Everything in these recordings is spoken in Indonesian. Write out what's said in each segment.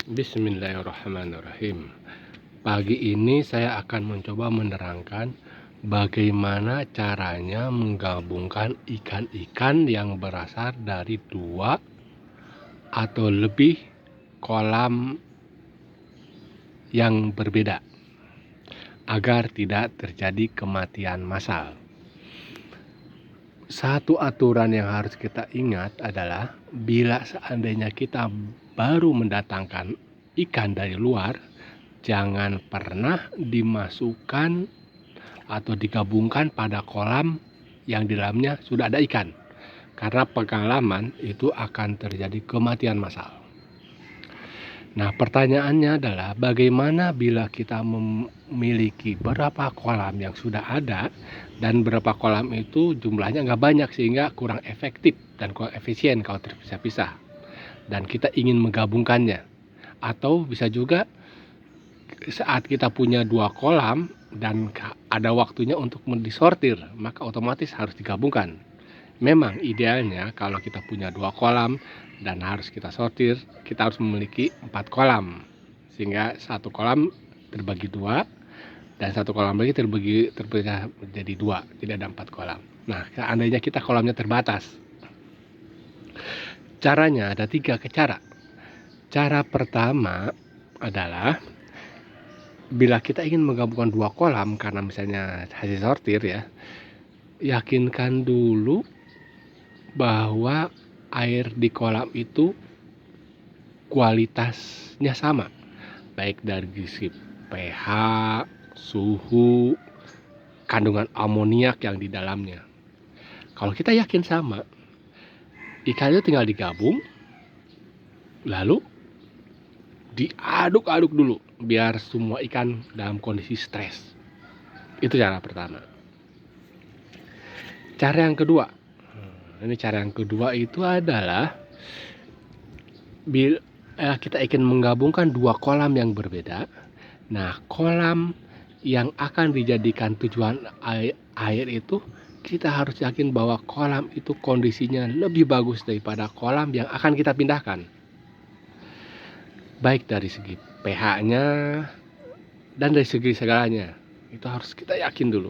Bismillahirrahmanirrahim. Pagi ini saya akan mencoba menerangkan bagaimana caranya menggabungkan ikan-ikan yang berasal dari dua atau lebih kolam yang berbeda agar tidak terjadi kematian massal. Satu aturan yang harus kita ingat adalah bila seandainya kita baru mendatangkan ikan dari luar, jangan pernah dimasukkan atau digabungkan pada kolam yang di dalamnya sudah ada ikan. Karena pengalaman itu akan terjadi kematian massal. Nah, pertanyaannya adalah bagaimana bila kita memiliki berapa kolam yang sudah ada dan berapa kolam itu jumlahnya nggak banyak sehingga kurang efektif dan kurang efisien kalau terpisah-pisah. Dan kita ingin menggabungkannya. Atau bisa juga saat kita punya dua kolam dan ada waktunya untuk mendisortir, maka otomatis harus digabungkan. Memang idealnya kalau kita punya dua kolam dan harus kita sortir, kita harus memiliki 4 kolam. Sehingga satu kolam terbagi dua dan satu kolam lagi terpecah menjadi dua, tidak ada 4 kolam. Nah, seandainya kita kolamnya terbatas. Caranya ada 3 cara. Cara pertama adalah bila kita ingin menggabungkan dua kolam karena misalnya hasil sortir ya, yakinkan dulu bahwa air di kolam itu kualitasnya sama, baik dari segi pH, suhu, kandungan amoniak yang di dalamnya. Kalau kita yakin sama, ikan itu tinggal digabung, lalu diaduk-aduk dulu biar semua ikan dalam kondisi stres. Itu cara pertama. Cara yang kedua, itu adalah bila kita ingin menggabungkan dua kolam yang berbeda. Nah, kolam yang akan dijadikan tujuan air itu kita harus yakin bahwa kolam itu kondisinya lebih bagus daripada kolam yang akan kita pindahkan. Baik dari segi pH-nya dan dari segi segalanya. Itu harus kita yakin dulu.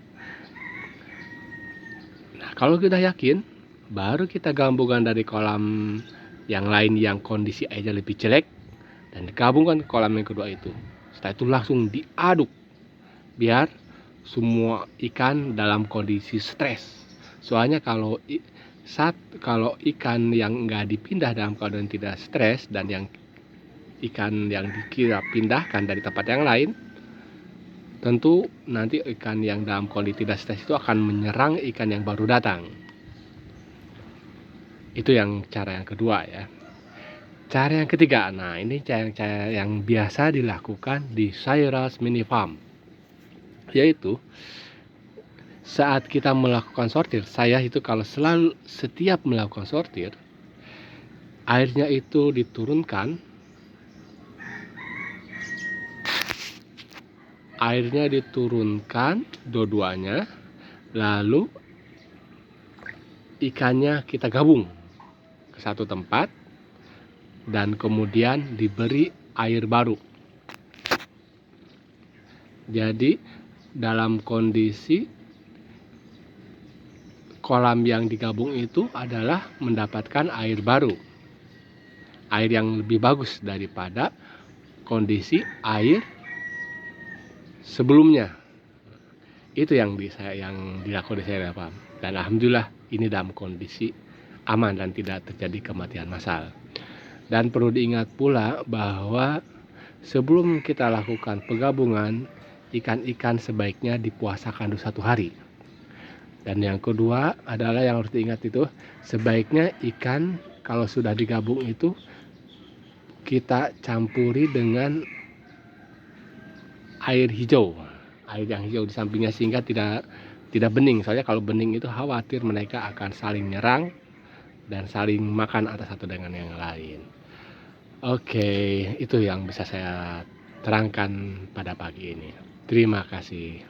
Nah, kalau kita yakin, baru kita gabungkan dari kolam yang lain yang kondisi airnya lebih jelek dan digabungkan ke kolam yang kedua itu. Setelah itu langsung diaduk biar semua ikan dalam kondisi stres. Soalnya kalau ikan yang nggak dipindah dalam keadaan tidak stres dan yang ikan yang dikira pindahkan dari tempat yang lain, tentu nanti ikan yang dalam kondisi tidak stres itu akan menyerang ikan yang baru datang. Itu cara yang kedua ya. Cara yang ketiga, nah ini cara yang biasa dilakukan di Cyrus Mini Farm. Yaitu saat kita melakukan sortir, saya itu kalau setiap melakukan sortir, airnya itu diturunkan dua-duanya, lalu ikannya kita gabung ke satu tempat dan kemudian diberi air baru. Jadi dalam kondisi kolam yang digabung itu adalah mendapatkan air baru, air yang lebih bagus daripada kondisi air sebelumnya. Itu yang dilakukan di Cyrus Farm. Dan alhamdulillah ini dalam kondisi aman dan tidak terjadi kematian massal. Dan perlu diingat pula bahwa sebelum kita lakukan penggabungan, ikan-ikan sebaiknya dipuasakan dulu 1 hari. Dan yang kedua adalah yang harus diingat itu, sebaiknya ikan kalau sudah digabung itu kita campuri dengan air hijau, air yang hijau di sampingnya sehingga tidak bening. Soalnya kalau bening itu khawatir mereka akan saling nyerang dan saling makan antara satu dengan yang lain. Oke, itu yang bisa saya terangkan pada pagi ini. Terima kasih.